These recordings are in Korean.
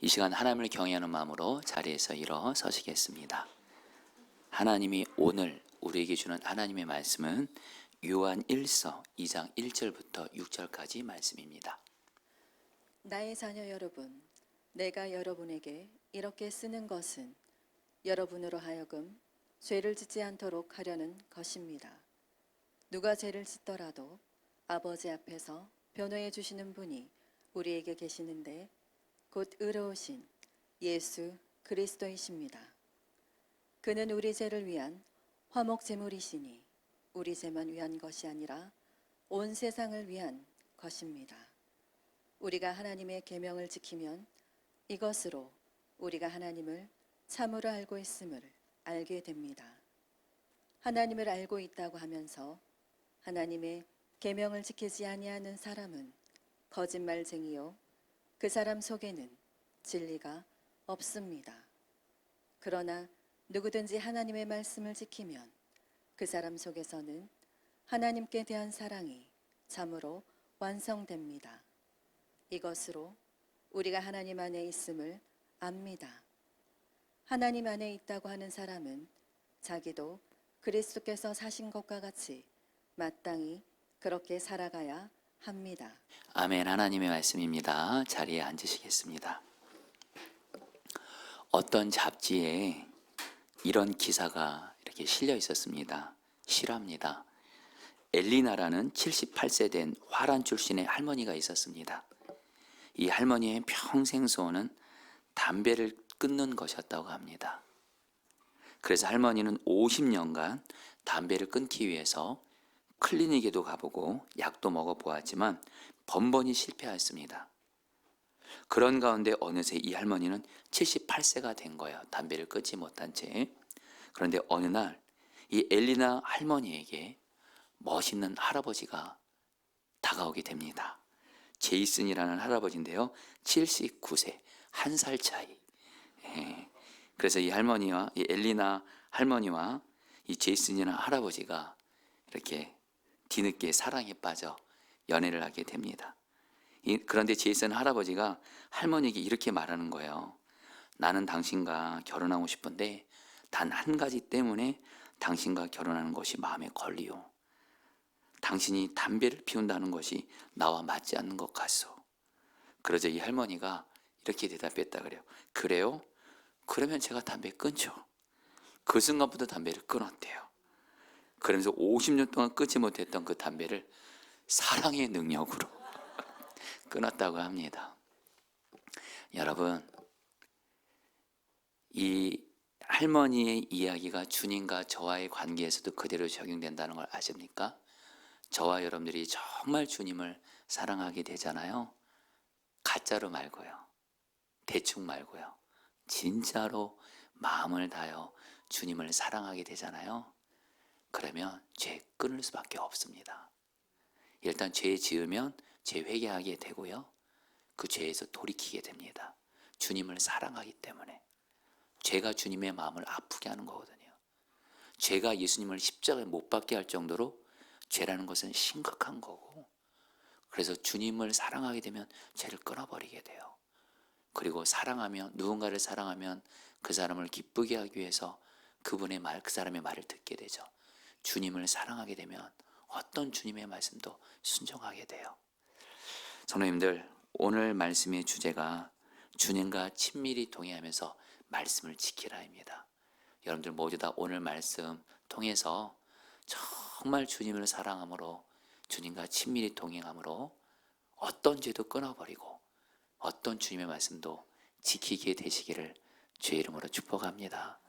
이 시간 하나님을 경외하는 마음으로 자리에서 일어서시겠습니다. 하나님이 오늘 우리에게 주는 하나님의 말씀은 요한 1서 2장 1절부터 6절까지 말씀입니다. 나의 자녀 여러분, 내가 여러분에게 이렇게 쓰는 것은 여러분으로 하여금 죄를 짓지 않도록 하려는 것입니다. 누가 죄를 짓더라도 아버지 앞에서 변호해 주시는 분이 우리에게 계시는데 곧 의로우신 예수 그리스도이십니다. 그는 우리 죄를 위한 화목 제물이시니 우리 죄만 위한 것이 아니라 온 세상을 위한 것입니다. 우리가 하나님의 계명을 지키면 이것으로 우리가 하나님을 참으로 알고 있음을 알게 됩니다. 하나님을 알고 있다고 하면서 하나님의 계명을 지키지 아니하는 사람은 거짓말쟁이요 그 사람 속에는 진리가 없습니다. 그러나 누구든지 하나님의 말씀을 지키면 그 사람 속에서는 하나님께 대한 사랑이 참으로 완성됩니다. 이것으로 우리가 하나님 안에 있음을 압니다. 하나님 안에 있다고 하는 사람은 자기도 그리스도께서 사신 것과 같이 마땅히 그렇게 살아가야 합니다. 아멘. 하나님의 말씀입니다. 자리에 앉으시겠습니다. 어떤 잡지에 이런 기사가 이렇게 실려 있었습니다. 실화입니다. 엘리나라는 78세 된 화란 출신의 할머니가 있었습니다. 이 할머니의 평생 소원은 담배를 끊는 것이었다고 합니다. 그래서 할머니는 50년간 담배를 끊기 위해서 클리닉에도 가보고 약도 먹어보았지만 번번이 실패하였습니다. 그런 가운데 어느새 이 할머니는 78세가 된 거예요. 담배를 끊지 못한 채. 그런데 어느 날 이 엘리나 할머니에게 멋있는 할아버지가 다가오게 됩니다. 제이슨이라는 할아버지인데요. 79세, 1살 차이. 그래서 이 할머니와 이 엘리나 할머니와 이 제이슨이라는 할아버지가 이렇게 뒤늦게 사랑에 빠져 연애를 하게 됩니다. 그런데 제이슨 할아버지가 할머니에게 이렇게 말하는 거예요. 나는 당신과 결혼하고 싶은데 단 한 가지 때문에 당신과 결혼하는 것이 마음에 걸리요. 당신이 담배를 피운다는 것이 나와 맞지 않는 것 같소. 그러자 이 할머니가 이렇게 대답했다 그래요. 그래요? 그러면 제가 담배 끊죠. 그 순간부터 담배를 끊었대요. 그러면서 50년 동안 끊지 못했던 그 담배를 사랑의 능력으로 끊었다고 합니다. 여러분, 이 할머니의 이야기가 주님과 저와의 관계에서도 그대로 적용된다는 걸 아십니까? 저와 여러분들이 정말 주님을 사랑하게 되잖아요. 가짜로 말고요. 대충 말고요. 진짜로 마음을 다하여 주님을 사랑하게 되잖아요. 그러면 죄 끊을 수밖에 없습니다. 일단 죄 지으면 죄 회개하게 되고요. 그 죄에서 돌이키게 됩니다. 주님을 사랑하기 때문에. 죄가 주님의 마음을 아프게 하는 거거든요. 죄가 예수님을 십자가에 못 박게 할 정도로 죄라는 것은 심각한 거고, 그래서 주님을 사랑하게 되면 죄를 끊어버리게 돼요. 그리고 사랑하면, 누군가를 사랑하면 그 사람을 기쁘게 하기 위해서 그분의 말, 그 사람의 말을 듣게 되죠. 주님을 사랑하게 되면 어떤 주님의 말씀도 순종하게 돼요. 성도님들, 오늘 말씀의 주제가 주님과 친밀히 동행하면서 말씀을 지키라입니다. 여러분들 모두 다 오늘 말씀 통해서 정말 주님을 사랑함으로, 주님과 친밀히 동행함으로 어떤 죄도 끊어버리고 어떤 주님의 말씀도 지키게 되시기를 주의 이름으로 축복합니다.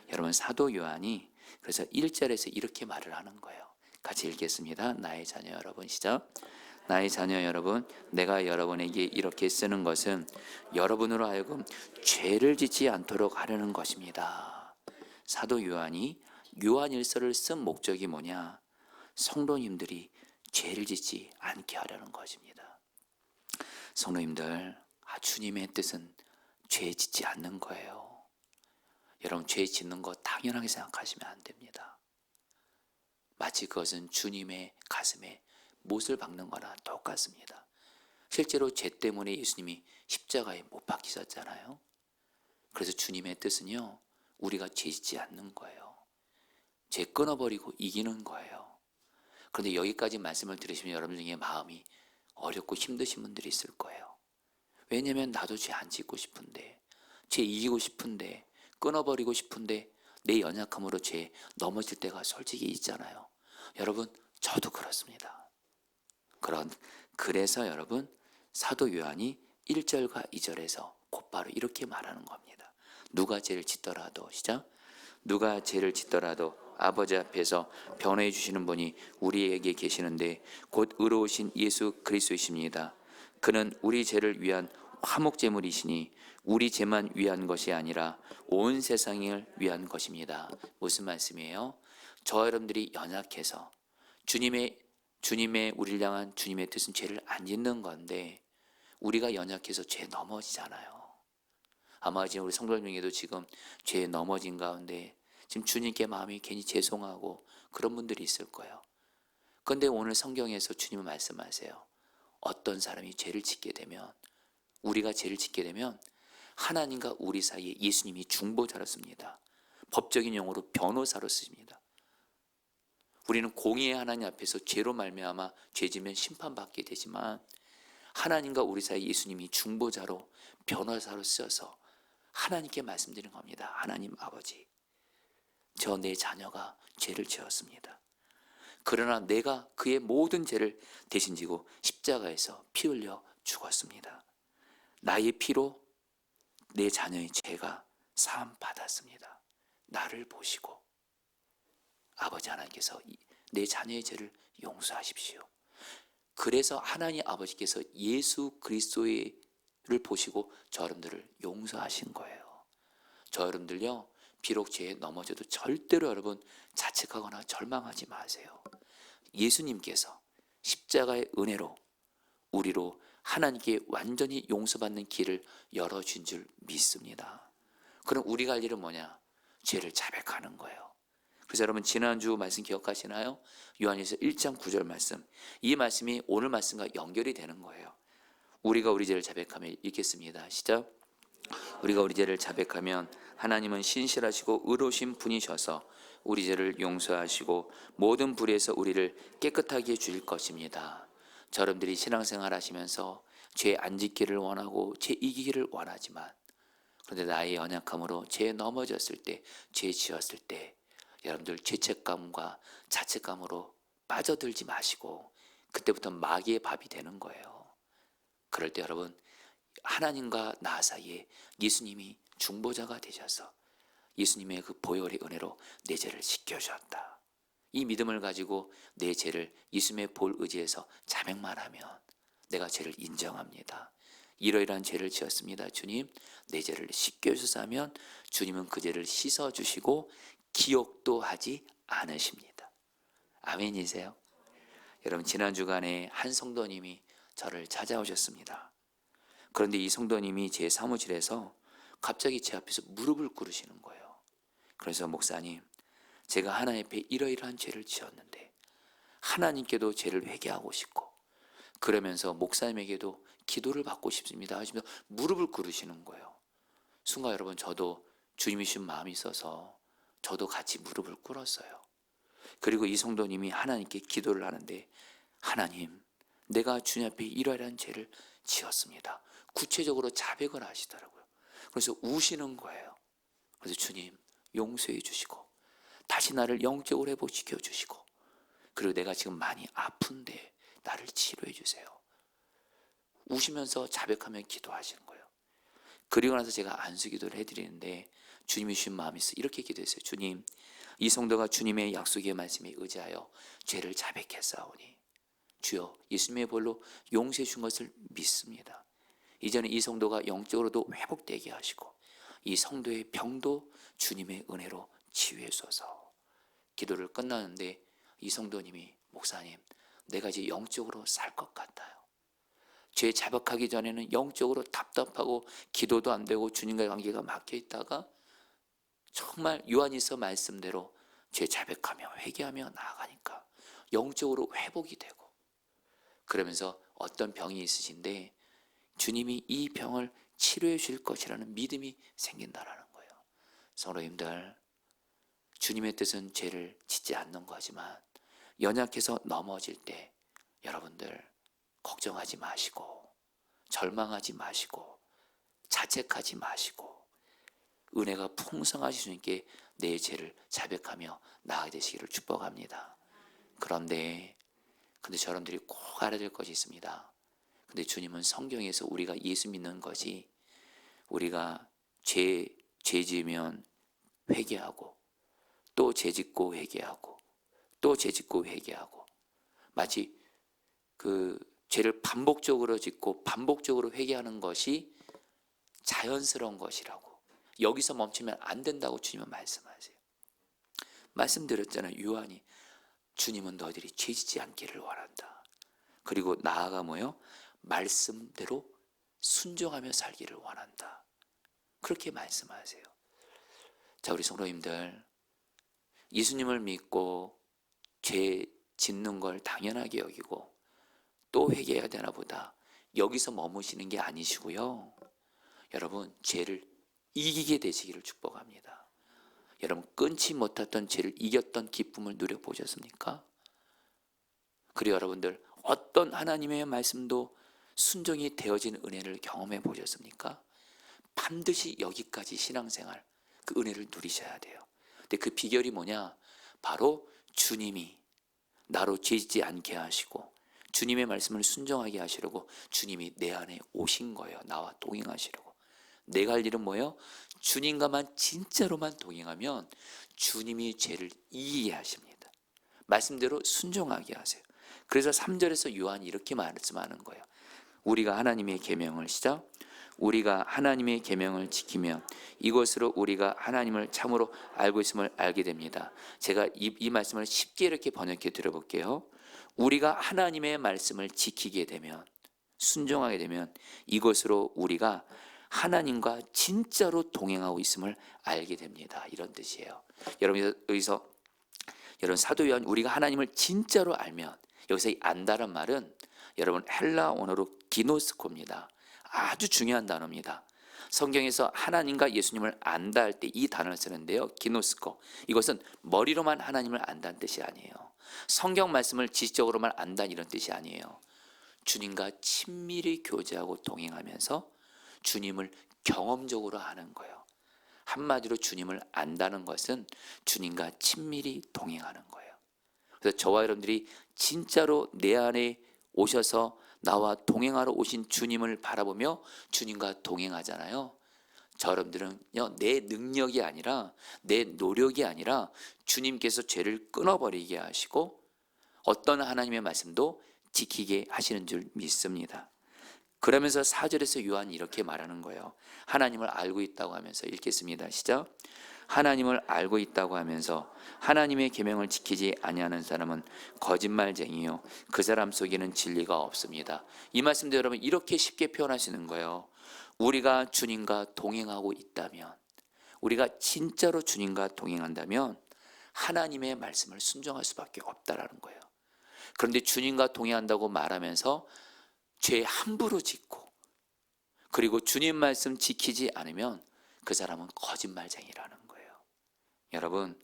여러분, 사도 요한이 그래서 1절에서 이렇게 말을 하는 거예요. 같이 읽겠습니다. 나의 자녀 여러분, 시작. 나의 자녀 여러분, 내가 여러분에게 이렇게 쓰는 것은 여러분으로 하여금 죄를 짓지 않도록 하려는 것입니다. 사도 요한이 요한일서를 쓴 목적이 뭐냐? 성도님들이 죄를 짓지 않게 하려는 것입니다. 성도님들, 주님의 뜻은 죄 짓지 않는 거예요. 여러분, 죄 짓는 거 당연하게 생각하시면 안 됩니다. 마치 그것은 주님의 가슴에 못을 박는 거나 똑같습니다. 실제로 죄 때문에 예수님이 십자가에 못 박히셨잖아요. 그래서 주님의 뜻은요, 우리가 죄 짓지 않는 거예요. 죄 끊어버리고 이기는 거예요. 그런데 여기까지 말씀을 들으시면 여러분 중에 마음이 어렵고 힘드신 분들이 있을 거예요. 왜냐면 나도 죄 안 짓고 싶은데, 죄 이기고 싶은데, 끊어버리고 싶은데 내 연약함으로 죄 넘어질 때가 솔직히 있잖아요. 여러분, 저도 그렇습니다. 그래서 여러분, 사도 요한이 1절과 2절에서 곧바로 이렇게 말하는 겁니다. 누가 죄를 짓더라도, 시작. 누가 죄를 짓더라도 아버지 앞에서 변호해 주시는 분이 우리에게 계시는데 곧 의로우신 예수 그리스도이십니다. 그는 우리 죄를 위한 화목제물이시니 우리 죄만 위한 것이 아니라 온 세상을 위한 것입니다. 무슨 말씀이에요? 저 여러분들이 연약해서 주님의 우리를 향한 주님의 뜻은 죄를 안 짓는 건데 우리가 연약해서 죄 넘어지잖아요. 아마 지금 우리 성도님 중에도 지금 죄에 넘어진 가운데 지금 주님께 마음이 괜히 죄송하고 그런 분들이 있을 거예요. 그런데 오늘 성경에서 주님은 말씀하세요. 어떤 사람이 죄를 짓게 되면, 우리가 죄를 짓게 되면 하나님과 우리 사이에 예수님이 중보자로 씁니다. 법적인 용어로 변호사로 쓰십니다. 우리는 공의의 하나님 앞에서 죄로 말미암아 죄지면 심판받게 되지만 하나님과 우리 사이 예수님이 중보자로 변호사로 쓰셔서 하나님께 말씀드리는 겁니다. 하나님 아버지, 저 내 자녀가 죄를 지었습니다. 그러나 내가 그의 모든 죄를 대신 지고 십자가에서 피 흘려 죽었습니다. 나의 피로 내 자녀의 죄가 사함 받았습니다. 나를 보시고 아버지 하나님께서 내 자녀의 죄를 용서하십시오. 그래서 하나님 아버지께서 예수 그리스도를 보시고 저 여러분들을 용서하신 거예요. 저 여러분들요, 비록 죄에 넘어져도 절대로 여러분 자책하거나 절망하지 마세요. 예수님께서 십자가의 은혜로 우리로 하나님께 완전히 용서받는 길을 열어준 줄 믿습니다. 그럼 우리가 할 일은 뭐냐? 죄를 자백하는 거예요. 그래서 여러분 지난주 말씀 기억하시나요? 요한일서 1장 9절 말씀. 이 말씀이 오늘 말씀과 연결이 되는 거예요. 우리가 우리 죄를 자백하며 읽겠습니다. 시작. 우리가 우리 죄를 자백하면 하나님은 신실하시고 의로우신 분이셔서 우리 죄를 용서하시고 모든 불의에서 우리를 깨끗하게 해주실 것입니다. 여러분들이 신앙생활 하시면서 죄 안 짓기를 원하고 죄 이기기를 원하지만 그런데 나의 연약함으로 죄에 넘어졌을 때, 죄 지었을 때 여러분들 죄책감과 자책감으로 빠져들지 마시고 그때부터 마귀의 밥이 되는 거예요. 그럴 때 여러분, 하나님과 나 사이에 예수님이 중보자가 되셔서 예수님의 그 보혈의 은혜로 내 죄를 씻겨주셨다. 이 믿음을 가지고 내 죄를 예수님의 볼 의지에서 자백만 하면 내가 죄를 인정합니다. 이러이러한 죄를 지었습니다. 주님, 내 죄를 씻겨주소서 하면 주님은 그 죄를 씻어주시고 기억도 하지 않으십니다. 아멘이세요? 여러분, 지난 주간에 한 성도님이 저를 찾아오셨습니다. 그런데 이 성도님이 제 사무실에서 갑자기 제 앞에서 무릎을 꿇으시는 거예요. 그래서 목사님, 제가 하나님 앞에 이러이러한 죄를 지었는데 하나님께도 죄를 회개하고 싶고 그러면서 목사님에게도 기도를 받고 싶습니다 하시면서 무릎을 꿇으시는 거예요. 순간 여러분, 저도 주님이 주신 마음이 있어서 저도 같이 무릎을 꿇었어요. 그리고 이 성도님이 하나님께 기도를 하는데, 하나님, 내가 주님 앞에 이러이러한 죄를 지었습니다. 구체적으로 자백을 하시더라고요. 그래서 우시는 거예요. 그래서 주님, 용서해 주시고 다시 나를 영적으로 회복시켜 주시고 그리고 내가 지금 많이 아픈데 나를 치료해 주세요. 우시면서 자백하며 기도하시는 거예요. 그리고 나서 제가 안수기도를 해드리는데 주님이 주신 마음이 있어 이렇게 기도했어요. 주님, 이 성도가 주님의 약속의 말씀에 의지하여 죄를 자백했사오니 주여 예수님의 볼로 용서해 준 것을 믿습니다. 이제는 이 성도가 영적으로도 회복되게 하시고 이 성도의 병도 주님의 은혜로 치유해 주소서. 기도를 끝나는데 이 성도님이, 목사님, 내가 이제 영적으로 살 것 같아요. 죄 자백하기 전에는 영적으로 답답하고 기도도 안 되고 주님과의 관계가 막혀 있다가 정말 요한일서 말씀대로 죄 자백하며 회개하며 나아가니까 영적으로 회복이 되고 그러면서 어떤 병이 있으신데 주님이 이 병을 치료해 주실 것이라는 믿음이 생긴다라는 거예요. 성도님들, 주님의 뜻은 죄를 짓지 않는 거지만 연약해서 넘어질 때 여러분들 걱정하지 마시고 절망하지 마시고 자책하지 마시고 은혜가 풍성하신 주님께 내 죄를 자백하며 나아가게 되시기를 축복합니다. 그런데 여러분들이 꼭 알아야 될 것이 있습니다. 근데 주님은 성경에서 우리가 예수 믿는 것이 우리가 죄 지으면 회개하고 또 죄 짓고 회개하고 또 죄 짓고 회개하고 마치 그 죄를 반복적으로 짓고 반복적으로 회개하는 것이 자연스러운 것이라고, 여기서 멈추면 안 된다고 주님은 말씀하세요. 말씀드렸잖아요. 요한이 주님은 너희들이 죄 짓지 않기를 원한다. 그리고 나아가 뭐요? 말씀대로 순종하며 살기를 원한다. 그렇게 말씀하세요. 자, 우리 성도님들, 예수님을 믿고 죄 짓는 걸 당연하게 여기고 또 회개해야 되나 보다, 여기서 머무시는 게 아니시고요. 여러분, 죄를 이기게 되시기를 축복합니다. 여러분, 끊지 못했던 죄를 이겼던 기쁨을 누려보셨습니까? 그리고 여러분들 어떤 하나님의 말씀도 순종이 되어진 은혜를 경험해 보셨습니까? 반드시 여기까지 신앙생활 그 은혜를 누리셔야 돼요. 근데 그 비결이 뭐냐? 바로 주님이 나로 죄짓지 않게 하시고 주님의 말씀을 순종하게 하시려고 주님이 내 안에 오신 거예요. 나와 동행하시려고. 내가 할 일은 뭐예요? 주님과만 진짜로만 동행하면 주님이 죄를 이기게 하십니다. 말씀대로 순종하게 하세요. 그래서 3절에서 요한이 이렇게 말씀하는 거예요. 우리가 하나님의 계명을 시작. 우리가 하나님의 계명을 지키면 이것으로 우리가 하나님을 참으로 알고 있음을 알게 됩니다. 제가 이 말씀을 쉽게 이렇게 번역해 드려볼게요. 우리가 하나님의 말씀을 지키게 되면, 순종하게 되면 이것으로 우리가 하나님과 진짜로 동행하고 있음을 알게 됩니다. 이런 뜻이에요. 여러분, 여기서 여러분 사도 요한 우리가 하나님을 진짜로 알면, 여기서 이 안다란 말은 여러분 헬라 언어로 기노스코입니다. 아주 중요한 단어입니다. 성경에서 하나님과 예수님을 안다 할 때 이 단어를 쓰는데요. 기노스코. 이것은 머리로만 하나님을 안다는 뜻이 아니에요. 성경 말씀을 지식적으로만 안다 이런 뜻이 아니에요. 주님과 친밀히 교제하고 동행하면서 주님을 경험적으로 아는 거예요. 한마디로 주님을 안다는 것은 주님과 친밀히 동행하는 거예요. 그래서 저와 여러분들이 진짜로 내 안에 오셔서 나와 동행하러 오신 주님을 바라보며 주님과 동행하잖아요. 저 여러분들은요, 내 능력이 아니라 내 노력이 아니라 주님께서 죄를 끊어버리게 하시고 어떤 하나님의 말씀도 지키게 하시는 줄 믿습니다. 그러면서 4절에서 요한이 이렇게 말하는 거예요. 하나님을 알고 있다고 하면서 읽겠습니다. 시작. 하나님을 알고 있다고 하면서 하나님의 계명을 지키지 아니하는 사람은 거짓말쟁이요 그 사람 속에는 진리가 없습니다. 이 말씀도 여러분 이렇게 쉽게 표현하시는 거예요. 우리가 주님과 동행하고 있다면, 우리가 진짜로 주님과 동행한다면 하나님의 말씀을 순종할 수밖에 없다라는 거예요. 그런데 주님과 동행한다고 말하면서 죄 함부로 짓고 그리고 주님 말씀 지키지 않으면 그 사람은 거짓말쟁이라는 거예요. 여러분,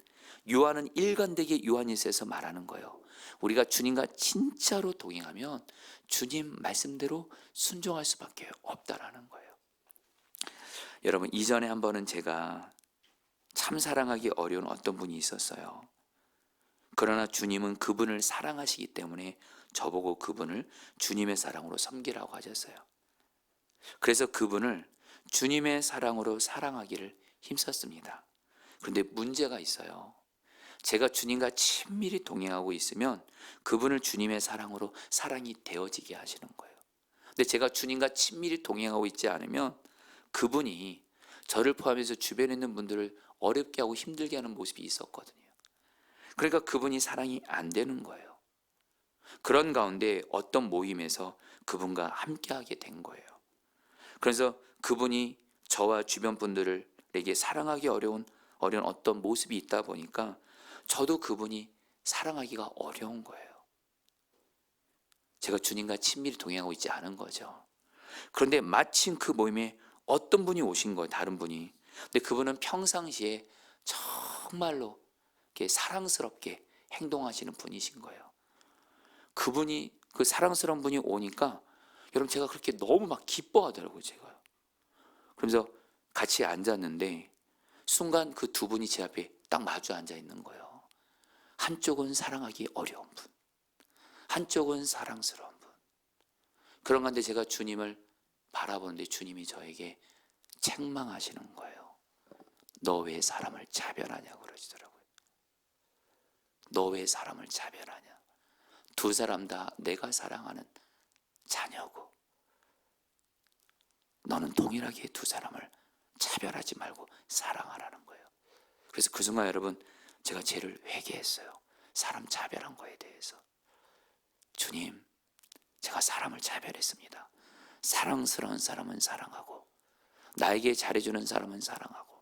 요한은 일관되게 요한일서에서 말하는 거예요. 우리가 주님과 진짜로 동행하면 주님 말씀대로 순종할 수밖에 없다라는 거예요. 여러분, 이전에 한 번은 제가 참 사랑하기 어려운 어떤 분이 있었어요. 그러나 주님은 그분을 사랑하시기 때문에 저보고 그분을 주님의 사랑으로 섬기라고 하셨어요. 그래서 그분을 주님의 사랑으로 사랑하기를 힘썼습니다. 그런데 문제가 있어요. 제가 주님과 친밀히 동행하고 있으면 그분을 주님의 사랑으로 사랑이 되어지게 하시는 거예요. 근데 제가 주님과 친밀히 동행하고 있지 않으면 그분이 저를 포함해서 주변에 있는 분들을 어렵게 하고 힘들게 하는 모습이 있었거든요. 그러니까 그분이 사랑이 안 되는 거예요. 그런 가운데 어떤 모임에서 그분과 함께하게 된 거예요. 그래서 그분이 저와 주변 분들에게 사랑하기 어려운 어떤 모습이 있다 보니까 저도 그분이 사랑하기가 어려운 거예요. 제가 주님과 친밀히 동행하고 있지 않은 거죠. 그런데 마침 그 모임에 어떤 분이 오신 거예요. 다른 분이. 근데 그분은 평상시에 정말로 이렇게 사랑스럽게 행동하시는 분이신 거예요. 그분이, 그 사랑스러운 분이 오니까 여러분 제가 그렇게 너무 막 기뻐하더라고요. 제가. 그러면서 같이 앉았는데 순간 그 두 분이 제 앞에 딱 마주 앉아 있는 거예요. 한쪽은 사랑하기 어려운 분, 한쪽은 사랑스러운 분. 그런 건데 제가 주님을 바라보는데 주님이 저에게 책망하시는 거예요. 너 왜 사람을 차별하냐고 그러시더라고요. 너 왜 사람을 차별하냐. 두 사람 다 내가 사랑하는 자녀고 너는 동일하게 두 사람을 차별하지 말고 사랑하라는 거예요. 그래서 그 순간 여러분 제가 죄를 회개했어요. 사람 차별한 거에 대해서. 주님, 제가 사람을 차별했습니다. 사랑스러운 사람은 사랑하고 나에게 잘해주는 사람은 사랑하고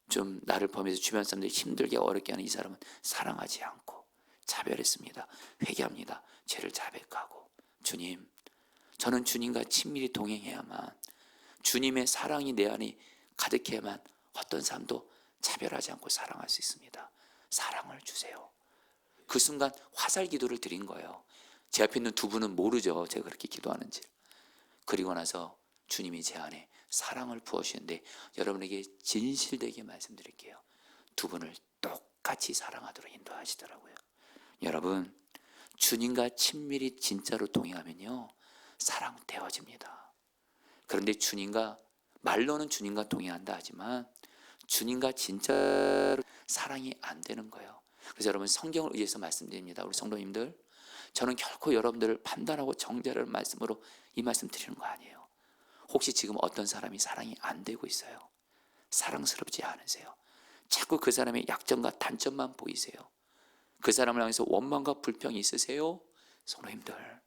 좀 나를 포함해서 주변 사람들이 힘들게 어렵게 하는 이 사람은 사랑하지 않고 차별했습니다. 회개합니다. 죄를 자백하고 주님, 저는 주님과 친밀히 동행해야만 주님의 사랑이 내 안에 가득해야만 어떤 사람도 차별하지 않고 사랑할 수 있습니다. 사랑을 주세요. 그 순간 화살 기도를 드린 거예요. 제 앞에 있는 두 분은 모르죠. 제가 그렇게 기도하는지. 그리고 나서 주님이 제 안에 사랑을 부어주시는데 여러분에게 진실되게 말씀드릴게요. 두 분을 똑같이 사랑하도록 인도하시더라고요. 여러분, 주님과 친밀히 진짜로 동행하면요, 사랑되어집니다. 그런데 주님과, 말로는 주님과 동행한다 하지만 주님과 진짜로 사랑이 안 되는 거예요. 그래서 여러분 성경을 의해서 말씀드립니다. 우리 성도님들, 저는 결코 여러분들을 판단하고 정죄하는 말씀으로 이 말씀 드리는 거 아니에요. 혹시 지금 어떤 사람이 사랑이 안 되고 있어요? 사랑스럽지 않으세요? 자꾸 그 사람의 약점과 단점만 보이세요? 그 사람을 향해서 원망과 불평이 있으세요? 성도님들,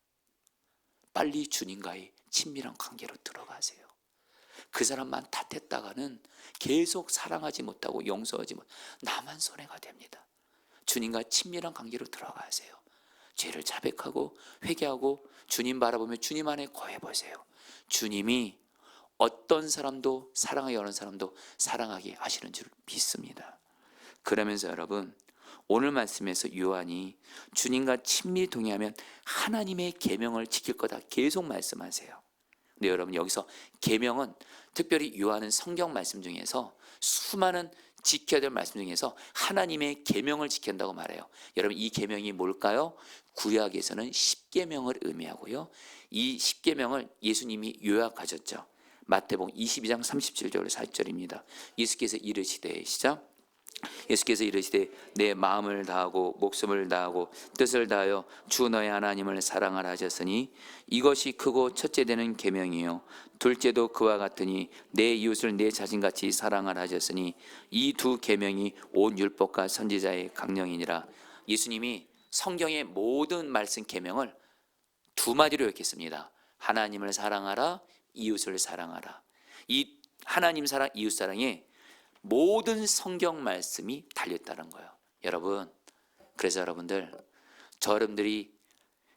빨리 주님과의 친밀한 관계로 들어가세요. 그 사람만 탓했다가는 계속 사랑하지 못하고 용서하지 못, 나만 손해가 됩니다. 주님과 친밀한 관계로 들어가세요. 죄를 자백하고 회개하고 주님 바라보며 주님 안에 거해 보세요. 주님이 어떤 사람도 사랑하기 어려운 사람도 사랑하게 하시는 줄 믿습니다. 그러면서 여러분, 오늘 말씀에서 요한이 주님과 친밀히 동행하면 하나님의 계명을 지킬 거다 계속 말씀하세요. 근데 여러분 여기서 계명은 특별히 요한은 성경 말씀 중에서 수많은 지켜야 될 말씀 중에서 하나님의 계명을 지킨다고 말해요. 여러분 이 계명이 뭘까요? 구약에서는 10계명을 의미하고요. 이 10계명을 예수님이 요약하셨죠. 마태복음 22장 37절 40절입니다. 예수께서 이르시되 시작. 예수께서 이르시되 내 마음을 다하고 목숨을 다하고 뜻을 다하여 주 너의 하나님을 사랑하라 하셨으니 이것이 크고 첫째 되는 계명이요 둘째도 그와 같으니 내 이웃을 내 자신같이 사랑하라 하셨으니 이 두 계명이 온 율법과 선지자의 강령이니라. 예수님이 성경의 모든 말씀 계명을 두 마디로 요약했습니다. 하나님을 사랑하라, 이웃을 사랑하라. 이 하나님 사랑, 이웃 사랑에 모든 성경 말씀이 달려있다는 거예요. 여러분, 그래서 여러분들이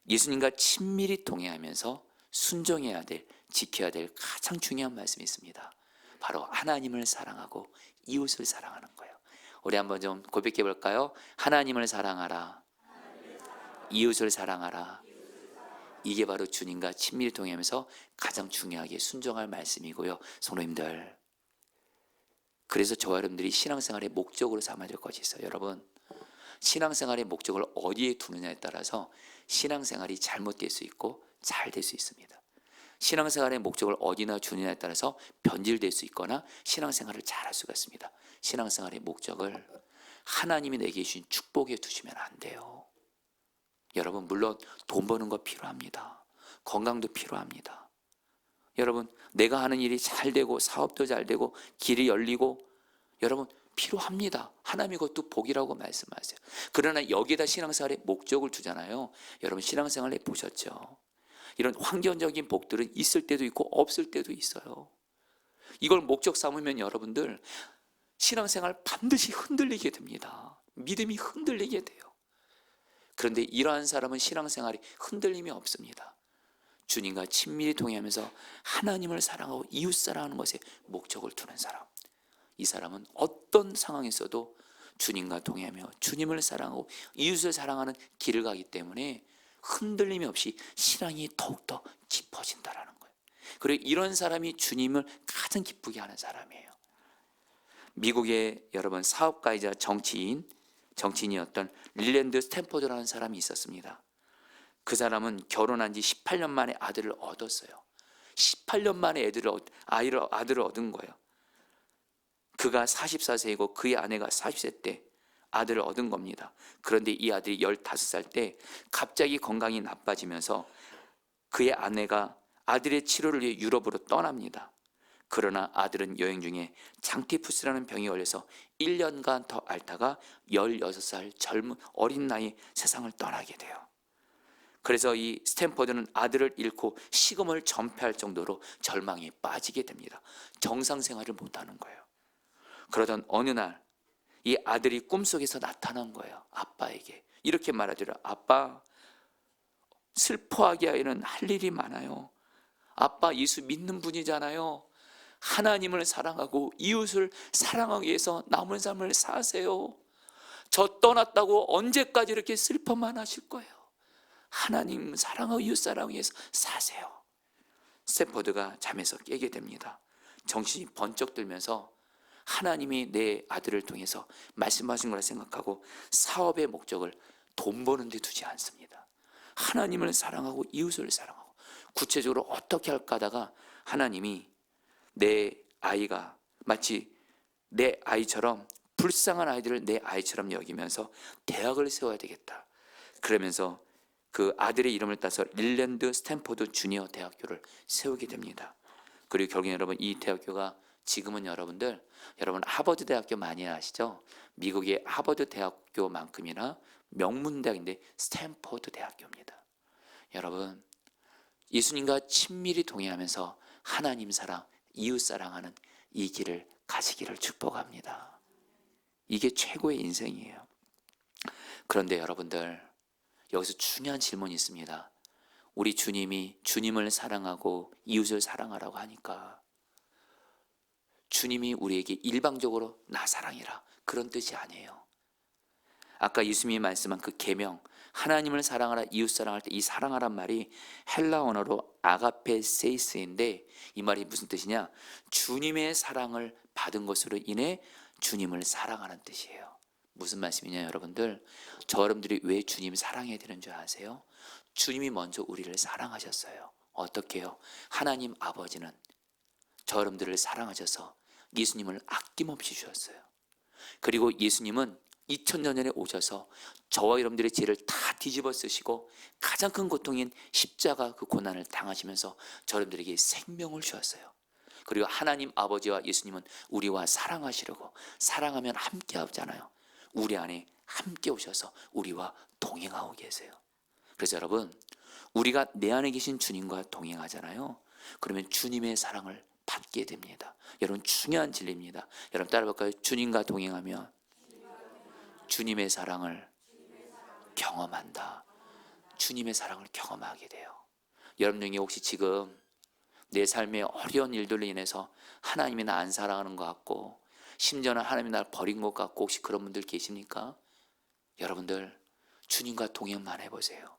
예수님과 친밀히 동행하면서 순종해야 될, 지켜야 될 가장 중요한 말씀이 있습니다. 바로 하나님을 사랑하고 이웃을 사랑하는 거예요. 우리 한번 좀 고백해 볼까요? 하나님을 사랑하라, 이웃을 사랑하라. 이게 바로 주님과 친밀히 동행하면서 가장 중요하게 순종할 말씀이고요. 성도님들, 그래서 저와 여러분들이 신앙생활의 목적으로 삼아야 될 것이 있어요. 여러분, 신앙생활의 목적을 어디에 두느냐에 따라서 신앙생활이 잘못될 수 있고 잘 될 수 있습니다. 신앙생활의 목적을 어디나 두느냐에 따라서 변질될 수 있거나 신앙생활을 잘할 수가 있습니다. 신앙생활의 목적을 하나님이 내게 주신 축복에 두시면 안 돼요. 여러분, 물론 돈 버는 거 필요합니다. 건강도 필요합니다. 여러분, 내가 하는 일이 잘 되고 사업도 잘 되고 길이 열리고 여러분 필요합니다. 하나님이 그것도 복이라고 말씀하세요. 그러나 여기에다 신앙생활의 목적을 두잖아요. 여러분 신앙생활에 보셨죠? 이런 환경적인 복들은 있을 때도 있고 없을 때도 있어요. 이걸 목적 삼으면 여러분들 신앙생활 반드시 흔들리게 됩니다. 믿음이 흔들리게 돼요. 그런데 이러한 사람은 신앙생활이 흔들림이 없습니다. 주님과 친밀히 동행하면서 하나님을 사랑하고 이웃 사랑하는 것에 목적을 두는 사람, 이 사람은 어떤 상황에서도 주님과 동행하며 주님을 사랑하고 이웃을 사랑하는 길을 가기 때문에 흔들림이 없이 신앙이 더욱더 깊어진다라는 거예요. 그리고 이런 사람이 주님을 가장 기쁘게 하는 사람이에요. 미국의 여러분 사업가이자 정치인이었던 릴랜드 스탠포드라는 사람이 있었습니다. 그 사람은 결혼한 지 18년 만에 아들을 얻었어요. 18년 만에 아들을 얻은 거예요. 그가 44세이고 그의 아내가 40세 때 아들을 얻은 겁니다. 그런데 이 아들이 15살 때 갑자기 건강이 나빠지면서 그의 아내가 아들의 치료를 위해 유럽으로 떠납니다. 그러나 아들은 여행 중에 장티푸스라는 병이 걸려서 1년간 더 앓다가 16살 어린 나이에 세상을 떠나게 돼요. 그래서 이 스탠포드는 아들을 잃고 식음을 전폐할 정도로 절망에 빠지게 됩니다. 정상 생활을 못하는 거예요. 그러던 어느 날 이 아들이 꿈속에서 나타난 거예요. 아빠에게 이렇게 말하더라. 아빠, 슬퍼하게 하기에는 할 일이 많아요. 아빠 예수 믿는 분이잖아요. 하나님을 사랑하고 이웃을 사랑하기 위해서 남은 삶을 사세요. 저 떠났다고 언제까지 이렇게 슬퍼만 하실 거예요. 하나님 사랑하고 이웃 사랑하기 위해서 사세요. 스탠포드가 잠에서 깨게 됩니다. 정신이 번쩍 들면서 하나님이 내 아들을 통해서 말씀하신 거라 생각하고 사업의 목적을 돈 버는 데 두지 않습니다. 하나님을 사랑하고 이웃을 사랑하고 구체적으로 어떻게 할까 하다가 하나님이 내 아이가 마치 내 아이처럼 불쌍한 아이들을 내 아이처럼 여기면서 대학을 세워야 되겠다. 그러면서 그 아들의 이름을 따서 릴랜드 스탠포드 주니어 대학교를 세우게 됩니다. 그리고 결국에 여러분 이 대학교가 지금은 여러분 하버드 대학교 많이 아시죠? 미국의 하버드 대학교만큼이나 명문대학인데 스탠포드 대학교입니다. 여러분 예수님과 친밀히 동행하면서 하나님 사랑, 이웃 사랑하는 이 길을 가시기를 축복합니다. 이게 최고의 인생이에요. 그런데 여러분들 여기서 중요한 질문이 있습니다. 우리 주님이 주님을 사랑하고 이웃을 사랑하라고 하니까 주님이 우리에게 일방적으로 나 사랑해라 그런 뜻이 아니에요. 아까 예수님이 말씀한 그 계명 하나님을 사랑하라 이웃 사랑할 때 이 사랑하란 말이 헬라 언어로 아가페세이스인데 이 말이 무슨 뜻이냐? 주님의 사랑을 받은 것으로 인해 주님을 사랑하는 뜻이에요. 무슨 말씀이냐 여러분들? 여러분들이 왜 주님 사랑해야 되는 줄 아세요? 주님이 먼저 우리를 사랑하셨어요. 어떻게 해요? 하나님 아버지는 여러분들을 사랑하셔서 예수님을 아낌없이 주셨어요. 그리고 예수님은 2000년 전에 오셔서 저와 여러분들의 죄를 다 뒤집어 쓰시고 가장 큰 고통인 십자가 그 고난을 당하시면서 여러분들에게 생명을 주었어요. 그리고 하나님 아버지와 예수님은 우리와 사랑하시려고 사랑하면 함께 하잖아요. 우리 안에 함께 오셔서 우리와 동행하고 계세요. 그래서 여러분 우리가 내 안에 계신 주님과 동행하잖아요. 그러면 주님의 사랑을 받게 됩니다. 여러분 중요한 진리입니다. 여러분 따라볼까요? 주님과 동행하면 주님의 사랑을 경험한다. 주님의 사랑을 경험하게 돼요. 여러분 중에 혹시 지금 내 삶의 어려운 일들로 인해서 하나님이 나 안 사랑하는 것 같고 심지어는 하나님이 날 버린 것 같고 혹시 그런 분들 계십니까? 여러분들 주님과 동행만 해보세요.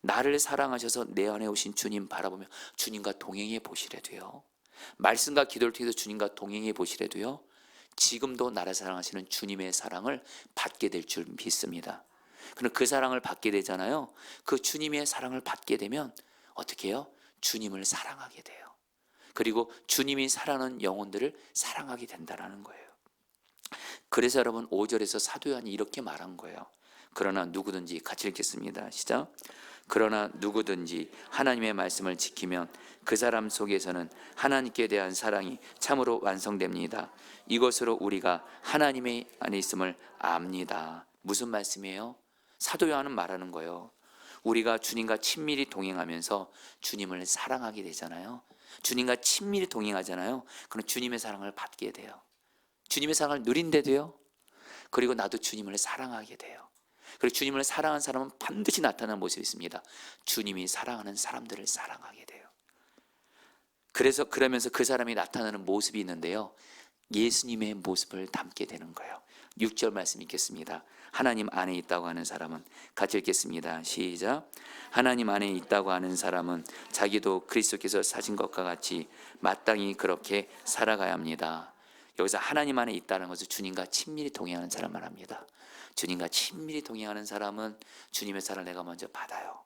나를 사랑하셔서 내 안에 오신 주님 바라보며 주님과 동행해 보시래도요. 말씀과 기도를 통해서 주님과 동행해 보시래도요. 지금도 나를 사랑하시는 주님의 사랑을 받게 될 줄 믿습니다. 그럼 그 사랑을 받게 되잖아요. 그 주님의 사랑을 받게 되면 어떻게 해요? 주님을 사랑하게 돼요. 그리고 주님이 사랑하는 영혼들을 사랑하게 된다는 거예요. 그래서 여러분 5절에서 사도 요한이 이렇게 말한 거예요. 그러나 누구든지 같이 읽겠습니다. 시작. 그러나 누구든지 하나님의 말씀을 지키면 그 사람 속에서는 하나님께 대한 사랑이 참으로 완성됩니다. 이것으로 우리가 하나님의 안에 있음을 압니다. 무슨 말씀이에요? 사도 요한은 말하는 거예요. 우리가 주님과 친밀히 동행하면서 주님을 사랑하게 되잖아요. 주님과 친밀히 동행하잖아요. 그럼 주님의 사랑을 받게 돼요. 주님의 사랑을 누린데도요. 그리고 나도 주님을 사랑하게 돼요. 그리고 주님을 사랑하는 사람은 반드시 나타나는 모습이 있습니다. 주님이 사랑하는 사람들을 사랑하게 돼요. 그래서 그러면서 그 사람이 나타나는 모습이 있는데요, 예수님의 모습을 담게 되는 거예요. 6절 말씀 읽겠습니다. 하나님 안에 있다고 하는 사람은, 같이 읽겠습니다. 시작. 하나님 안에 있다고 하는 사람은 자기도 그리스도께서 사신 것과 같이 마땅히 그렇게 살아가야 합니다. 여기서 하나님 안에 있다는 것은 주님과 친밀히 동행하는 사람 말합니다. 주님과 친밀히 동행하는 사람은 주님의 사랑을 내가 먼저 받아요.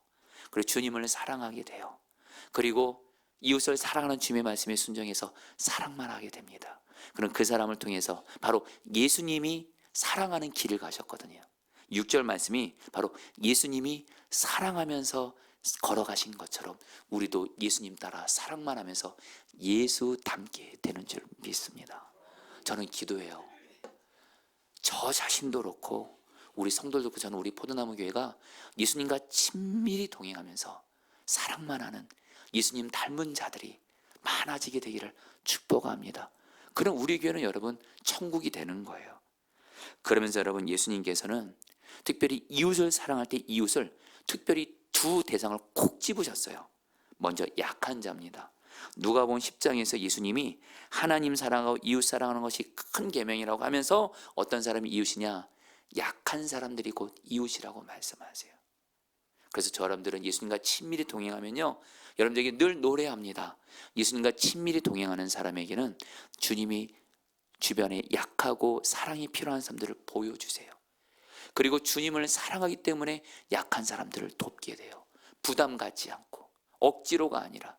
그리고 주님을 사랑하게 돼요. 그리고 이웃을 사랑하는 주님의 말씀에 순종해서 사랑만 하게 됩니다. 그럼 그 사람을 통해서 바로 예수님이 사랑하는 길을 가셨거든요. 6절 말씀이 바로 예수님이 사랑하면서 걸어가신 것처럼 우리도 예수님 따라 사랑만 하면서 예수 닮게 되는 줄 믿습니다. 저는 기도해요. 저 자신도 그렇고 우리 성도들도 그렇고 저는 우리 포도나무 교회가 예수님과 친밀히 동행하면서 사랑만 하는 예수님 닮은 자들이 많아지게 되기를 축복합니다. 그럼 우리 교회는 여러분 천국이 되는 거예요. 그러면서 여러분 예수님께서는 특별히 이웃을 사랑할 때 이웃을 특별히 두 대상을 콕 집으셨어요. 먼저 약한 자입니다. 누가복음 10장에서 예수님이 하나님 사랑하고 이웃 사랑하는 것이 큰 계명이라고 하면서 어떤 사람이 이웃이냐? 약한 사람들이 곧 이웃이라고 말씀하세요. 그래서 저 여러분들은 예수님과 친밀히 동행하면요, 여러분들에게 늘 노래합니다. 예수님과 친밀히 동행하는 사람에게는 주님이 주변에 약하고 사랑이 필요한 사람들을 보여주세요. 그리고 주님을 사랑하기 때문에 약한 사람들을 돕게 돼요. 부담 갖지 않고 억지로가 아니라.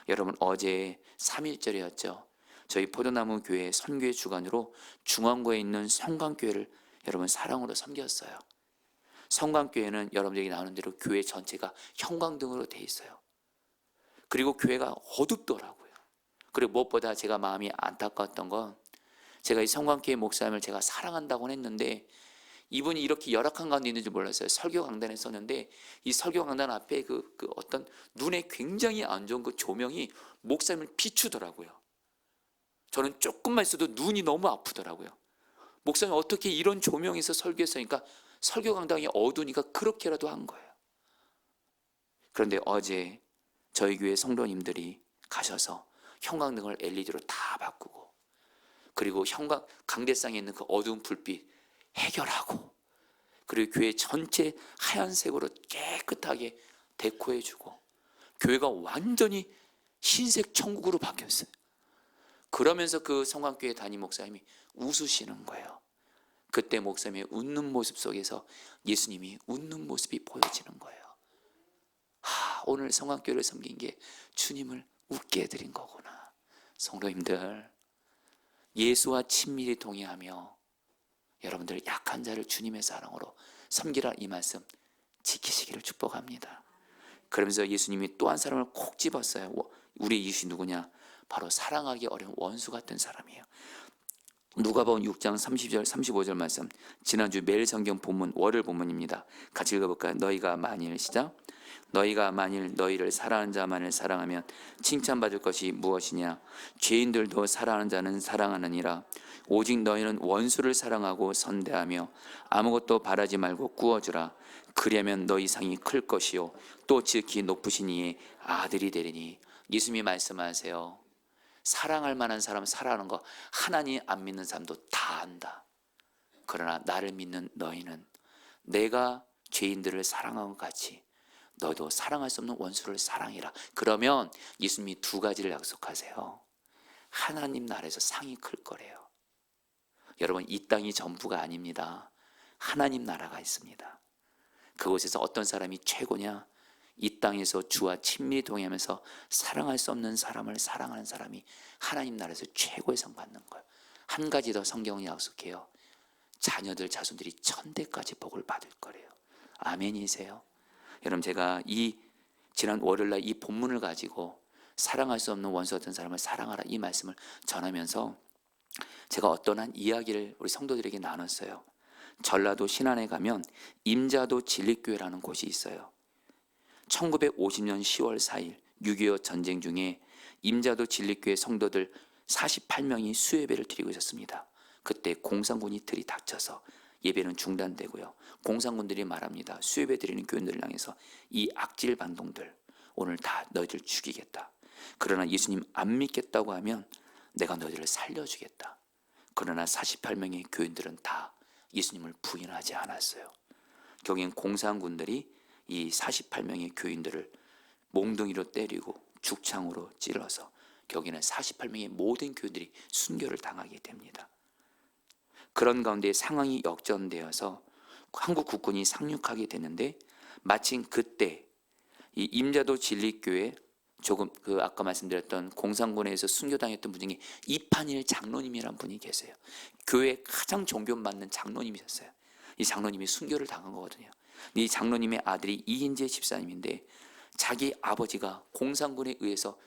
여러분 어제 3.1절이었죠. 저희 포도나무 교회 선교회 주관으로 중앙구에 있는 성광교회를 여러분 사랑으로 섬겼어요. 성광교회는 여러분들에게 나오는 대로 교회 전체가 형광등으로 돼 있어요. 그리고 교회가 어둡더라고요. 그리고 무엇보다 제가 마음이 안타까웠던 건 제가 이 성광교회 목사님을 제가 사랑한다고는 했는데 이분이 이렇게 열악한 가운데 있는 줄 몰랐어요. 설교 강단에 섰는데 이 설교 강단 앞에 그 어떤 눈에 굉장히 안 좋은 그 조명이 목사님을 비추더라고요. 저는 조금만 있어도 눈이 너무 아프더라고요. 목사님 어떻게 이런 조명에서 설교했으니까 설교 강당이 어두우니까 그렇게라도 한 거예요. 그런데 어제 저희 교회 성도님들이 가셔서 형광등을 LED로 다 바꾸고 그리고 형광 강대상에 있는 그 어두운 불빛 해결하고 그리고 교회 전체 하얀색으로 깨끗하게 데코해주고 교회가 완전히 흰색 천국으로 바뀌었어요. 그러면서 그 성광교회 담임 목사님이 웃으시는 거예요. 그때 목사님의 웃는 모습 속에서 예수님이 웃는 모습이 보여지는 거예요. 오늘 성광교회를 섬긴 게 주님을 웃게 해드린 거구나. 성도님들, 예수와 친밀히 동행하며 여러분들 약한 자를 주님의 사랑으로 섬기라, 이 말씀 지키시기를 축복합니다. 그러면서 예수님이 또 한 사람을 콕 집었어요. 우리 이웃이 누구냐? 바로 사랑하기 어려운 원수 같은 사람이에요. 누가복음 6장 30절 35절 말씀, 지난주 매일 성경 본문 월요일 본문입니다. 같이 읽어볼까요? 너희가 만일 시작. 너희가 만일 너희를 사랑하는 자만을 사랑하면 칭찬받을 것이 무엇이냐? 죄인들도 사랑하는 자는 사랑하느니라. 오직 너희는 원수를 사랑하고 선대하며 아무것도 바라지 말고 구워주라. 그러면 너희 상이 클 것이요 또 지극히 높으신 이의 아들이 되리니. 예수님이 말씀하세요. 사랑할 만한 사람 사랑하는 거 하나님 안 믿는 사람도 다 안다. 그러나 나를 믿는 너희는 내가 죄인들을 사랑한 것 같이 너도 사랑할 수 없는 원수를 사랑해라. 그러면 예수님이 두 가지를 약속하세요. 하나님 나라에서 상이 클 거래요. 여러분 이 땅이 전부가 아닙니다. 하나님 나라가 있습니다. 그곳에서 어떤 사람이 최고냐? 이 땅에서 주와 친밀히 동행하면서 사랑할 수 없는 사람을 사랑하는 사람이 하나님 나라에서 최고의 상 받는 거예요. 한 가지 더 성경은 약속해요. 자녀들 자손들이 천대까지 복을 받을 거래요. 아멘이세요? 여러분 제가 지난 월요일날 이 본문을 가지고 사랑할 수 없는 원수 같은 사람을 사랑하라, 이 말씀을 전하면서 제가 어떤 한 이야기를 우리 성도들에게 나눴어요. 전라도 신안에 가면 임자도 진리교회라는 곳이 있어요. 1950년 10월 4일 6.25 전쟁 중에 임자도 진리교회 성도들 48명이 수예배를 드리고 있었습니다. 그때 공산군이 들이닥쳐서 예배는 중단되고요. 공산군들이 말합니다. 수예배 드리는 교인들을 향해서 이 악질 반동들 오늘 다 너희들 죽이겠다. 그러나 예수님 안 믿겠다고 하면 내가 너희들을 살려주겠다. 그러나 48명의 교인들은 다 예수님을 부인하지 않았어요. 결국엔 공산군들이 이 48명의 교인들을 몽둥이로 때리고 죽창으로 찔러서 결국에는 48명의 모든 교인들이 순교를 당하게 됩니다. 그런 가운데 상황이 역전되어서 한국 국군이 상륙하게 되는데 마침 그때 이 임자도 진리교회 조금 아까 말씀드렸던 공산군에서 순교당했던 분 중에 이판일 장로님이라는 분이 계세요. 교회 가장 존경받는 장로님이셨어요. 이 장로님이 순교를 당한 거거든요. 이 장로님의 아들이 이인재 집사님인데 자기 아버지가 공산군에 의해서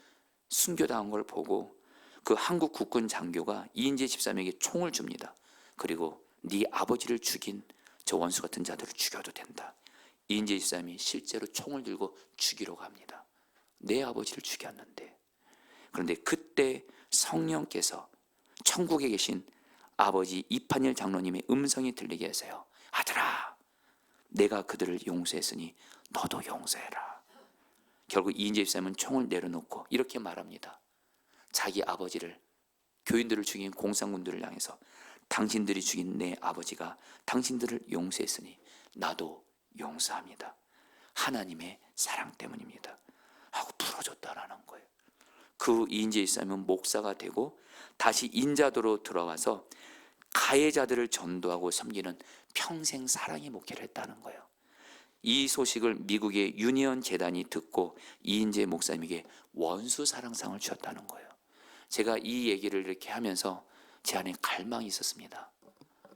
순교당한 걸 보고 그 한국 국군 장교가 이인재 집사님에게 총을 줍니다. 그리고 네 아버지를 죽인 저 원수 같은 자들을 죽여도 된다. 이인재 집사님이 실제로 총을 들고 죽이러 갑니다. 내 아버지를 죽였는데. 그런데 그때 성령께서 천국에 계신 아버지 이판일 장로님의 음성이 들리게 하세요. 아들아, 내가 그들을 용서했으니 너도 용서해라. 결국 이인재 집사님은 총을 내려놓고 이렇게 말합니다. 자기 아버지를, 교인들을 죽인 공산군들을 향해서 당신들이 죽인 내 아버지가 당신들을 용서했으니 나도 용서합니다. 하나님의 사랑 때문입니다. 하고 풀어줬다라는 거예요. 그 이인재 집사님은 목사가 되고 다시 인자도로 들어와서 가해자들을 전도하고 섬기는 평생 사랑의 목회를 했다는 거예요. 이 소식을 미국의 유니언 재단이 듣고 이인재 목사님에게 원수 사랑상을 주었다는 거예요. 제가 이 얘기를 이렇게 하면서 제 안에 갈망이 있었습니다.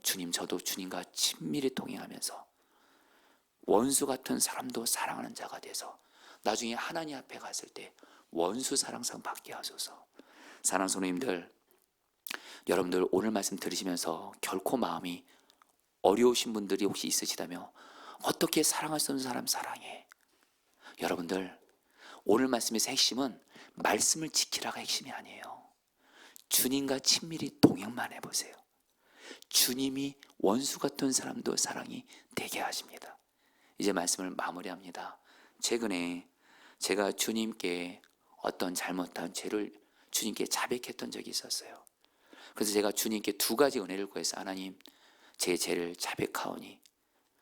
주님, 저도 주님과 친밀히 동행하면서 원수 같은 사람도 사랑하는 자가 돼서 나중에 하나님 앞에 갔을 때 원수 사랑상 받게 하소서. 사랑하는 성도님들, 여러분들 오늘 말씀 들으시면서 결코 마음이 어려우신 분들이 혹시 있으시다면 어떻게 사랑할 수 없는 사람 사랑해. 여러분들 오늘 말씀에서 핵심은 말씀을 지키라가 핵심이 아니에요. 주님과 친밀히 동행만 해보세요. 주님이 원수 같은 사람도 사랑이 되게 하십니다. 이제 말씀을 마무리합니다. 최근에 제가 주님께 어떤 잘못한 죄를 주님께 자백했던 적이 있었어요. 그래서 제가 주님께 두 가지 은혜를 구해서 하나님, 제 죄를 자백하오니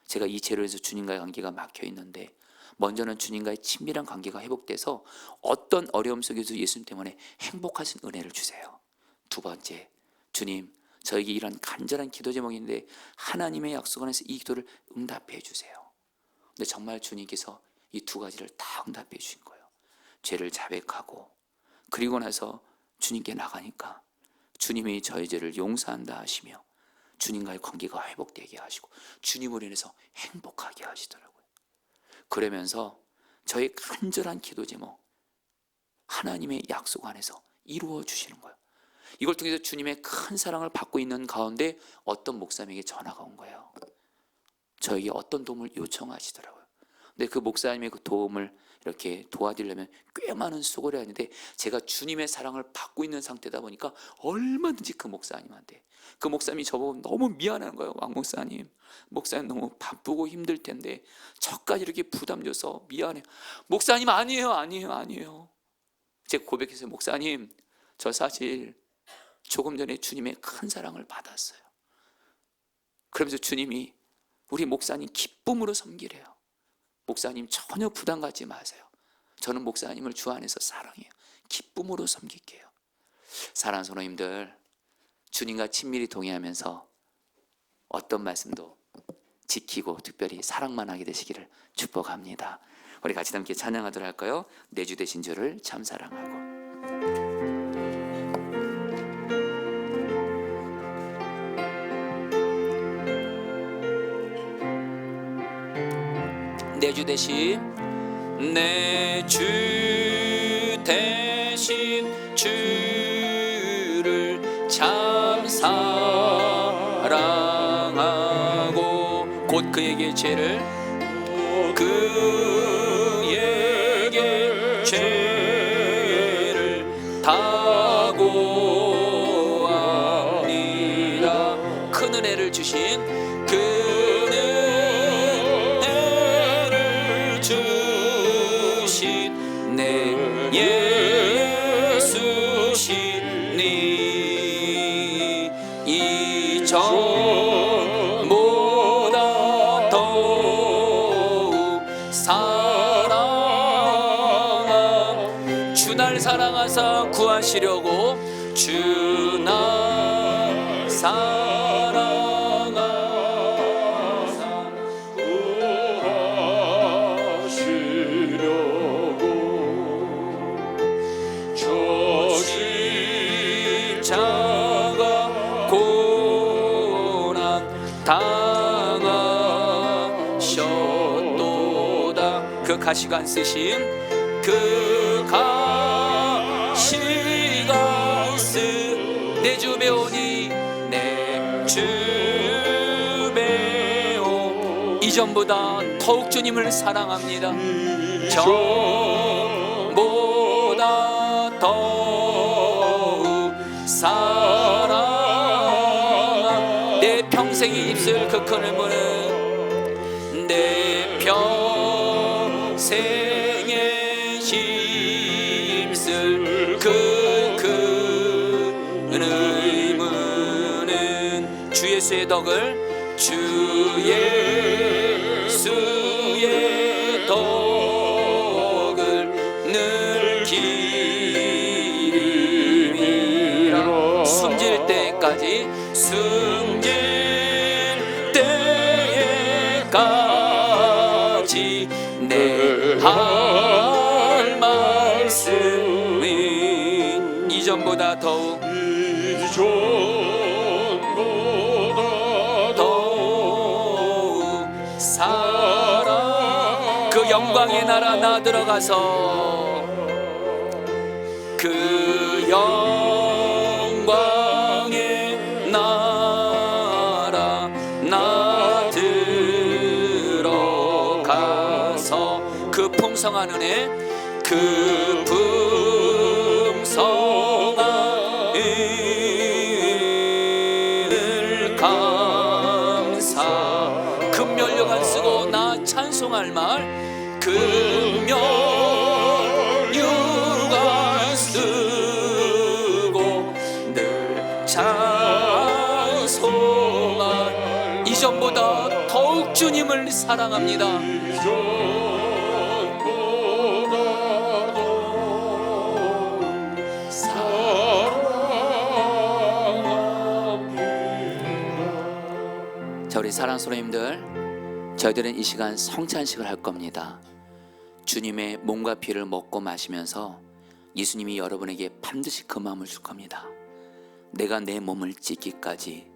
제가 이 죄로 해서 주님과의 관계가 막혀 있는데 먼저는 주님과의 친밀한 관계가 회복돼서 어떤 어려움 속에서 예수님 때문에 행복하신 은혜를 주세요. 두 번째, 주님, 저에게 이런 간절한 기도 제목인데 하나님의 약속 안에서 이 기도를 응답해 주세요. 근데 정말 주님께서 이 두 가지를 다 응답해 주신 거예요. 죄를 자백하고 그리고 나서 주님께 나가니까 주님이 저의 죄를 용서한다 하시며 주님과의 관계가 회복되게 하시고 주님으로 인해서 행복하게 하시더라고요. 그러면서 저의 간절한 기도 제목 하나님의 약속 안에서 이루어 주시는 거예요. 이걸 통해서 주님의 큰 사랑을 받고 있는 가운데 어떤 목사님에게 전화가 온 거예요. 저에게 어떤 도움을 요청하시더라고요. 근데 그 목사님의 그 도움을 이렇게 도와드리려면 꽤 많은 수고를 하는데 제가 주님의 사랑을 받고 있는 상태다 보니까 얼마든지 그 목사님한테, 그 목사님이 저보고 너무 미안한 거예요. 왕 목사님, 목사님 너무 바쁘고 힘들 텐데 저까지 이렇게 부담 줘서 미안해. 목사님 아니에요. 제가 고백했어요. 목사님, 저 사실 조금 전에 주님의 큰 사랑을 받았어요. 그러면서 주님이 우리 목사님 기쁨으로 섬기래요. 목사님 전혀 부담 갖지 마세요. 저는 목사님을 주 안에서 사랑해요. 기쁨으로 섬길게요. 사랑하는 성도님들, 주님과 친밀히 동행하면서 어떤 말씀도 지키고 특별히 사랑만 하게 되시기를 축복합니다. 우리 같이 함께 찬양하도록 할까요? 내 주 되신 주를 참 사랑하고. 내 주 대신 주를 참 사랑하고 곧 그에게 죄를 다고하니라. 큰 은혜를 주신 그는 은혜를 주신 내 예수시니 이전보다 더욱 사랑한 주 날 사랑하사 구하시려고 주 날 사랑하사 구하시려고 저 십자가 고난 당하셨도다. 그 가시관 쓰심 그 가시관 쓰내 주 배우니 내 주 배우 이전보다 더욱 주님을 사랑합니다. 전보다 더욱 사랑 내 평생의 입술 그 큰을 무는 내 평생의 입술 그 큰을 무는 주 예수의 덕을 주 예수의 덕을 늘 기름이라 숨질 때까지 숨질 때까지 내 할 말씀이 이전보다 더욱 더욱 사랑 그 영광의 나라 나 들어가서 그 영광의 나라 나 들어가서 그 풍성한 은혜 그 풍성한 은혜를 감사 금면류관 쓰고 나 찬송할 말 금면류관 쓰고 늘 찬송할 이전보다 더욱 주님을 사랑합니다. 자, 우리 사랑하는 성도님들, 저희들은 이 시간 성찬식을 할 겁니다. 주님의 몸과 피를 먹고 마시면서 예수님이 여러분에게 반드시 그 마음을 줄 겁니다. 내가 내 몸을 찢기까지,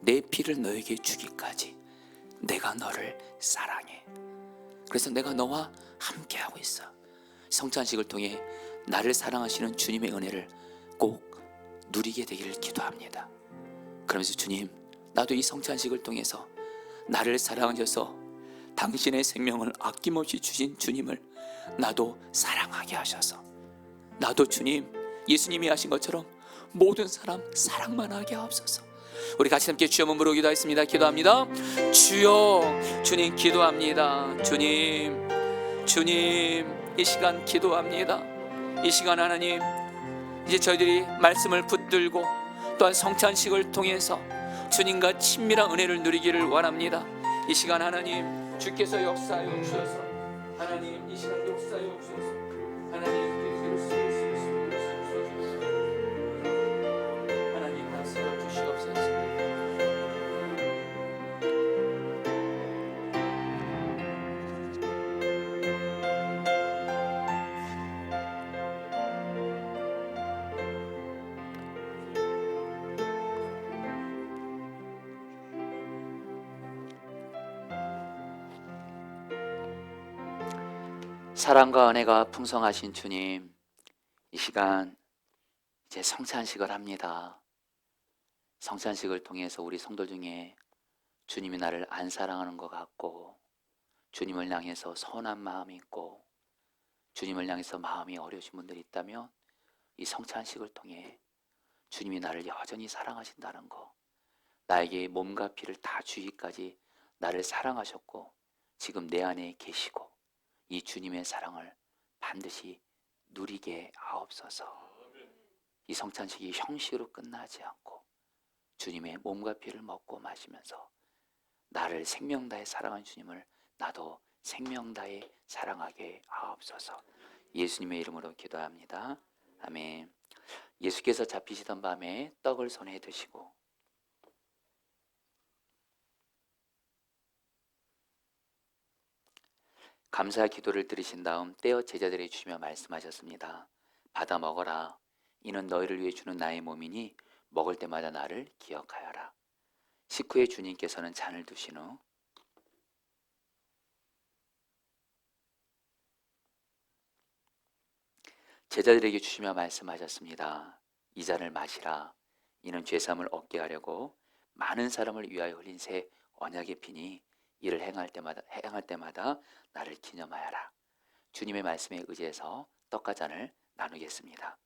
내 피를 너에게 주기까지 내가 너를 사랑해. 그래서 내가 너와 함께하고 있어. 성찬식을 통해 나를 사랑하시는 주님의 은혜를 꼭 누리게 되기를 기도합니다. 그러면서 주님, 나도 이 성찬식을 통해서 나를 사랑하셔서 당신의 생명을 아낌없이 주신 주님을 나도 사랑하게 하셔서 나도 주님, 예수님이 하신 것처럼 모든 사람 사랑만 하게 하옵소서. 우리 같이 함께 주여 몸으로 기도하겠습니다. 기도합니다. 주여, 주님 기도합니다. 주님, 이 시간 기도합니다. 이 시간 하나님, 이제 저희들이 말씀을 붙들고 또한 성찬식을 통해서 주님과 친밀한 은혜를 누리기를 원합니다. 이 시간 하나님, 주께서 역사하여 주셔서 하나님 이 시간 역사하여 주셔서 하나님 하나님 말씀을 주시옵소서. 사랑과 은혜가 풍성하신 주님, 이 시간 이제 성찬식을 합니다. 성찬식을 통해서 우리 성도 중에 주님이 나를 안 사랑하는 것 같고, 주님을 향해서 서운한 마음이 있고, 주님을 향해서 마음이 어려우신 분들이 있다면 이 성찬식을 통해 주님이 나를 여전히 사랑하신다는 거, 나에게 몸과 피를 다 주기까지 나를 사랑하셨고 지금 내 안에 계시고 이 주님의 사랑을 반드시 누리게 하옵소서. 이 성찬식이 형식으로 끝나지 않고 주님의 몸과 피를 먹고 마시면서 나를 생명 다해 사랑한 주님을 나도 생명 다해 사랑하게 하옵소서. 예수님의 이름으로 기도합니다. 아멘. 예수께서 잡히시던 밤에 떡을 손에 드시고 감사 기도를 드리신 다음 떼어 제자들에게 주시며 말씀하셨습니다. 받아 먹어라. 이는 너희를 위해 주는 나의 몸이니 먹을 때마다 나를 기억하여라. 식후에 주님께서는 잔을 두신 후 제자들에게 주시며 말씀하셨습니다. 이 잔을 마시라. 이는 죄사함을 얻게 하려고 많은 사람을 위하여 흘린 새 언약의 피니 이를 행할 때마다 나를 기념하여라. 주님의 말씀에 의지해서 떡과 잔을 나누겠습니다.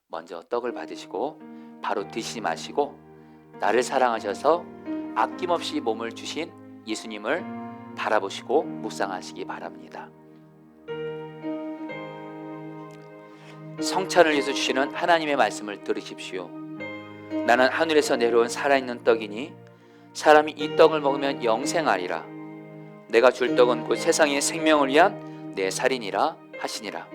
먼저 떡을 받으시고 바로 드시지 마시고 나를 사랑하셔서 아낌없이 몸을 주신 예수님을 바라보시고 묵상하시기 바랍니다. 성찬을 위해서 주시는 하나님의 말씀을 들으십시오. 나는 하늘에서 내려온 살아있는 떡이니 사람이 이 떡을 먹으면 영생하리라. 내가 줄 떡은 곧 세상의 생명을 위한 내 살이니라 하시니라.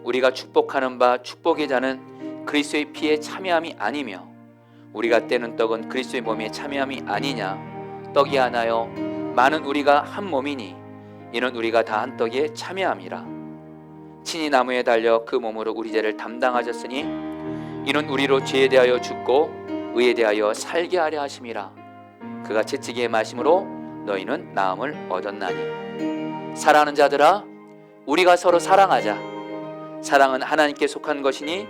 우리가 축복하는 바 축복의 잔은 그리스도의 피에 참여함이 아니며 우리가 떼는 떡은 그리스도의 몸에 참여함이 아니냐. 떡이 하나요 많은 우리가 한 몸이니 이는 우리가 다 한 떡에 참여함이라. 친히 나무에 달려 그 몸으로 우리 죄를 담당하셨으니 이는 우리로 죄에 대하여 죽고 의에 대하여 살게 하려 하심이라. 그가 채찍에 마심으로 너희는 나음을 얻었나니. 사랑하는 자들아 우리가 서로 사랑하자. 사랑은 하나님께 속한 것이니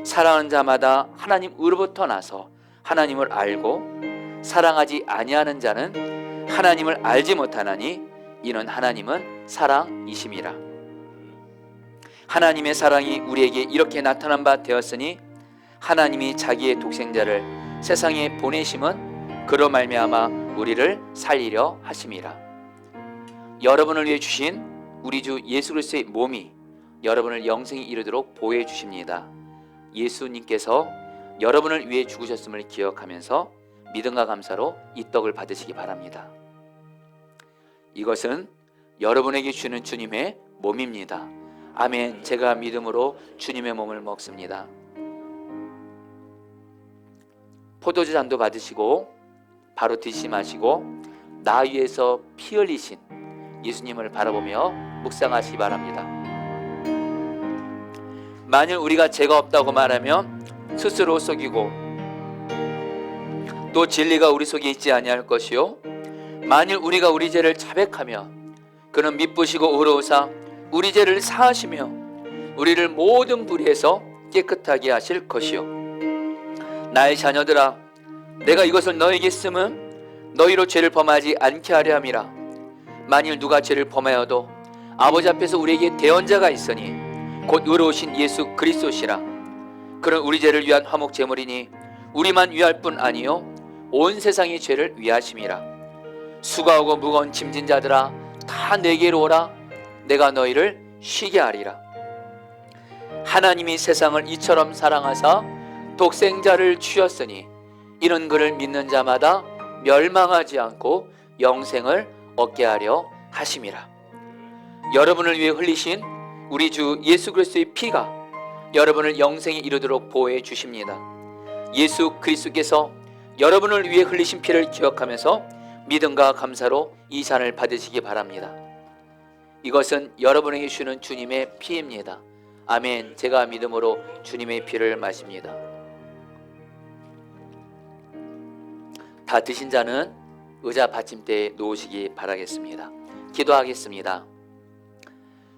사랑하는 자마다 하나님으로부터 나서 하나님을 알고 사랑하지 아니하는 자는 하나님을 알지 못하나니 이는 하나님은 사랑이심이라. 하나님의 사랑이 우리에게 이렇게 나타난 바 되었으니 하나님이 자기의 독생자를 세상에 보내심은 그로 말미암아 우리를 살리려 하심이라. 여러분을 위해 주신 우리 주 예수 그리스도의 몸이 여러분을 영생에 이르도록 보호해 주십니다. 예수님께서 여러분을 위해 죽으셨음을 기억하면서 믿음과 감사로 이 떡을 받으시기 바랍니다. 이것은 여러분에게 주는 주님의 몸입니다. 아멘. 제가 믿음으로 주님의 몸을 먹습니다. 포도주 잔도 받으시고 바로 드시지 마시고 나 위에서 피 흘리신 예수님을 바라보며 묵상하시기 바랍니다. 만일 우리가 죄가 없다고 말하면 스스로 속이고 또 진리가 우리 속에 있지 아니할 것이요 만일 우리가 우리 죄를 자백하며 그는 미쁘시고 의로우사 우리 죄를 사하시며 우리를 모든 불의에서 깨끗하게 하실 것이요 나의 자녀들아 내가 이것을 너에게 쓰면 너희로 죄를 범하지 않게 하려 함이라. 만일 누가 죄를 범하여도 아버지 앞에서 우리에게 대언자가 있으니 곧 의로우신 예수 그리스도시라. 그는 우리 죄를 위한 화목 제물이니 우리만 위할 뿐 아니요 온 세상의 죄를 위하심이라. 수고하고 무거운 짐진 자들아 다 내게로 오라. 내가 너희를 쉬게 하리라. 하나님이 세상을 이처럼 사랑하사 독생자를 주셨으니 이는 그를 믿는 자마다 멸망하지 않고 영생을 얻게 하려 하심이라. 여러분을 위해 흘리신 우리 주 예수 그리스도의 피가 여러분을 영생에 이르도록 보호해 주십니다. 예수 그리스도께서 여러분을 위해 흘리신 피를 기억하면서 믿음과 감사로 이 잔을 받으시기 바랍니다. 이것은 여러분에게 주는 주님의 피입니다. 아멘. 제가 믿음으로 주님의 피를 마십니다. 다 드신 자는 의자 받침대에 놓으시기 바라겠습니다. 기도하겠습니다.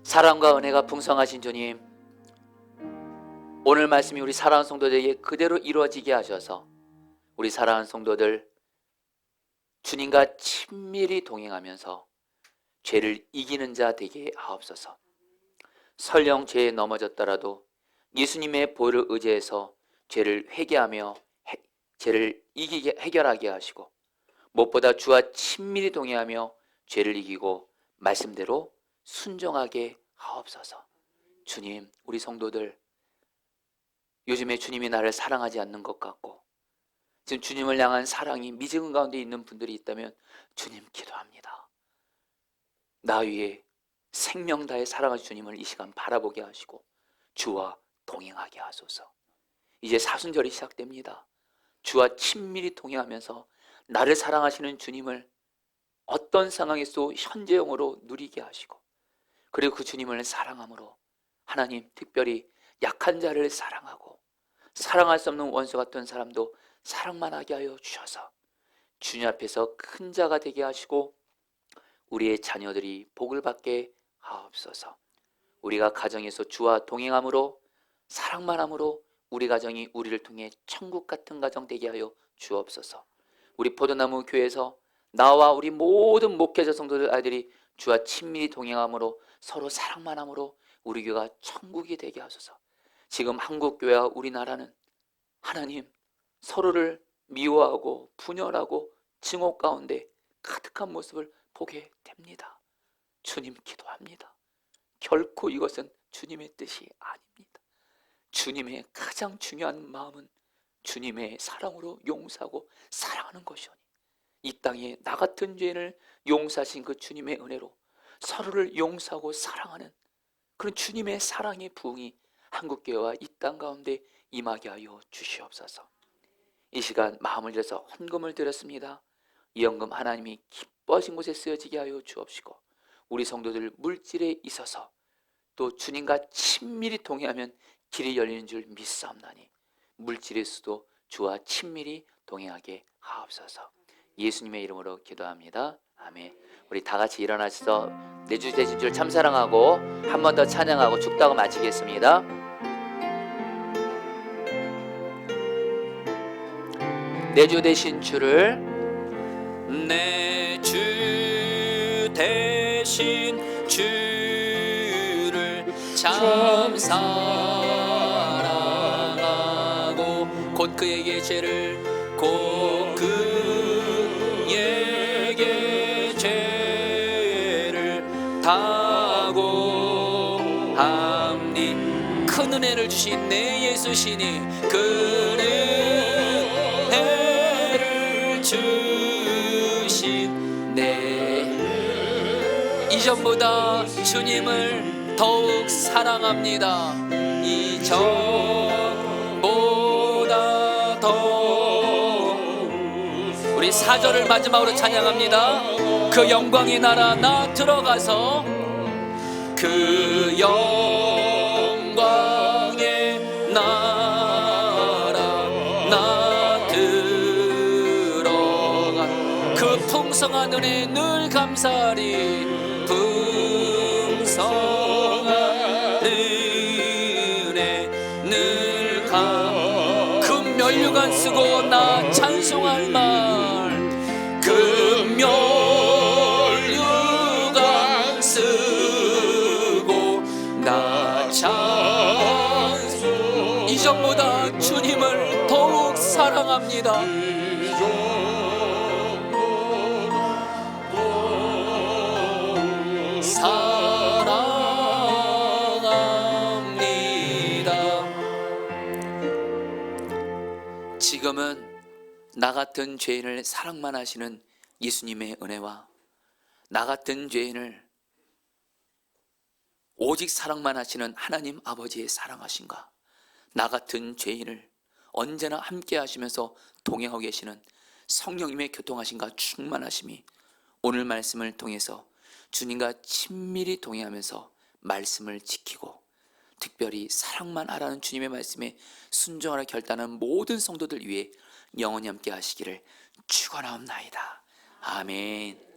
사랑과 은혜가 풍성하신 주님, 오늘 말씀이 우리 사랑하는 성도들에게 그대로 이루어지게 하셔서 우리 사랑하는 성도들 주님과 친밀히 동행하면서 죄를 이기는 자 되게 하옵소서. 설령 죄에 넘어졌더라도 예수님의 보혈을 의지해서 죄를 회개하며 죄를 이기게 해결하게 하시고 무엇보다 주와 친밀히 동행하며 죄를 이기고 말씀대로 순종하게 하옵소서. 주님, 우리 성도들 요즘에 주님이 나를 사랑하지 않는 것 같고 지금 주님을 향한 사랑이 미지근 가운데 있는 분들이 있다면 주님 기도합니다. 나 위에 생명 다해 사랑하신 주님을 이 시간 바라보게 하시고 주와 동행하게 하소서. 이제 사순절이 시작됩니다. 주와 친밀히 동행하면서 나를 사랑하시는 주님을 어떤 상황에서도 현재형으로 누리게 하시고 그리고 그 주님을 사랑함으로 하나님 특별히 약한 자를 사랑하고 사랑할 수 없는 원수 같은 사람도 사랑만 하게 하여 주셔서 주님 앞에서 큰 자가 되게 하시고 우리의 자녀들이 복을 받게 하옵소서. 우리가 가정에서 주와 동행함으로 사랑만 함으로 우리 가정이 우리를 통해 천국 같은 가정 되게 하여 주옵소서. 우리 포도나무 교회에서 나와 우리 모든 목회자 성도들 아이들이 주와 친밀히 동행함으로 서로 사랑만 함으로 우리 교회가 천국이 되게 하소서. 지금 한국교회와 우리나라는 하나님 서로를 미워하고 분열하고 증오 가운데 가득한 모습을 보게 됩니다. 주님 기도합니다. 결코 이것은 주님의 뜻이 아닙니다. 주님의 가장 중요한 마음은 주님의 사랑으로 용서하고 사랑하는 것이오니 이 땅에 나 같은 죄인을 용서하신 그 주님의 은혜로 서로를 용서하고 사랑하는 그런 주님의 사랑의 부흥이 한국교회와 이 땅 가운데 임하게 하여 주시옵소서. 이 시간 마음을 들여서 헌금을 드렸습니다. 이 헌금 하나님이 기뻐하신 곳에 쓰여지게 하여 주옵시고 우리 성도들 물질에 있어서 또 주님과 친밀히 동행하면 길이 열리는 줄 믿사옵나니 물질에서도 주와 친밀히 동행하게 하옵소서. 예수님의 이름으로 기도합니다. 아멘. 우리 다 같이 일어나셔서 내주 되신 줄 참사랑하고 한 번 더 찬양하고 축도하고 마치겠습니다. 내주 되신 주를 내 주 대신 주를 참 사랑하고 곧 그에게 죄를 곧 그에게 죄를 다고 함니 큰 은혜를 주신 내 예수시니 그 은혜를 주신 내 이전보다 주님을 더욱 사랑합니다. 이전보다 더 우리 4절을 마지막으로 찬양합니다. 그 영광의 나라 나 들어가서 그 영광의 나라 나 들어가 그 풍성한 은혜 늘 감사하리 풍성한 은혜 늘 금면류관 쓰고 나 찬송할 말 금면류관 쓰고 나 찬송 이전보다 주님을 더욱 사랑합니다. 지금은 나 같은 죄인을 사랑만 하시는 예수님의 은혜와 나 같은 죄인을 오직 사랑만 하시는 하나님 아버지의 사랑하심과 나 같은 죄인을 언제나 함께 하시면서 동행하고 계시는 성령님의 교통하심과 충만하심이 오늘 말씀을 통해서 주님과 친밀히 동행하면서 말씀을 지키고 특별히 사랑만 하라는 주님의 말씀에 순종하라 결단한 모든 성도들 위해 영원히 함께 하시기를 축원하옵나이다. 아멘.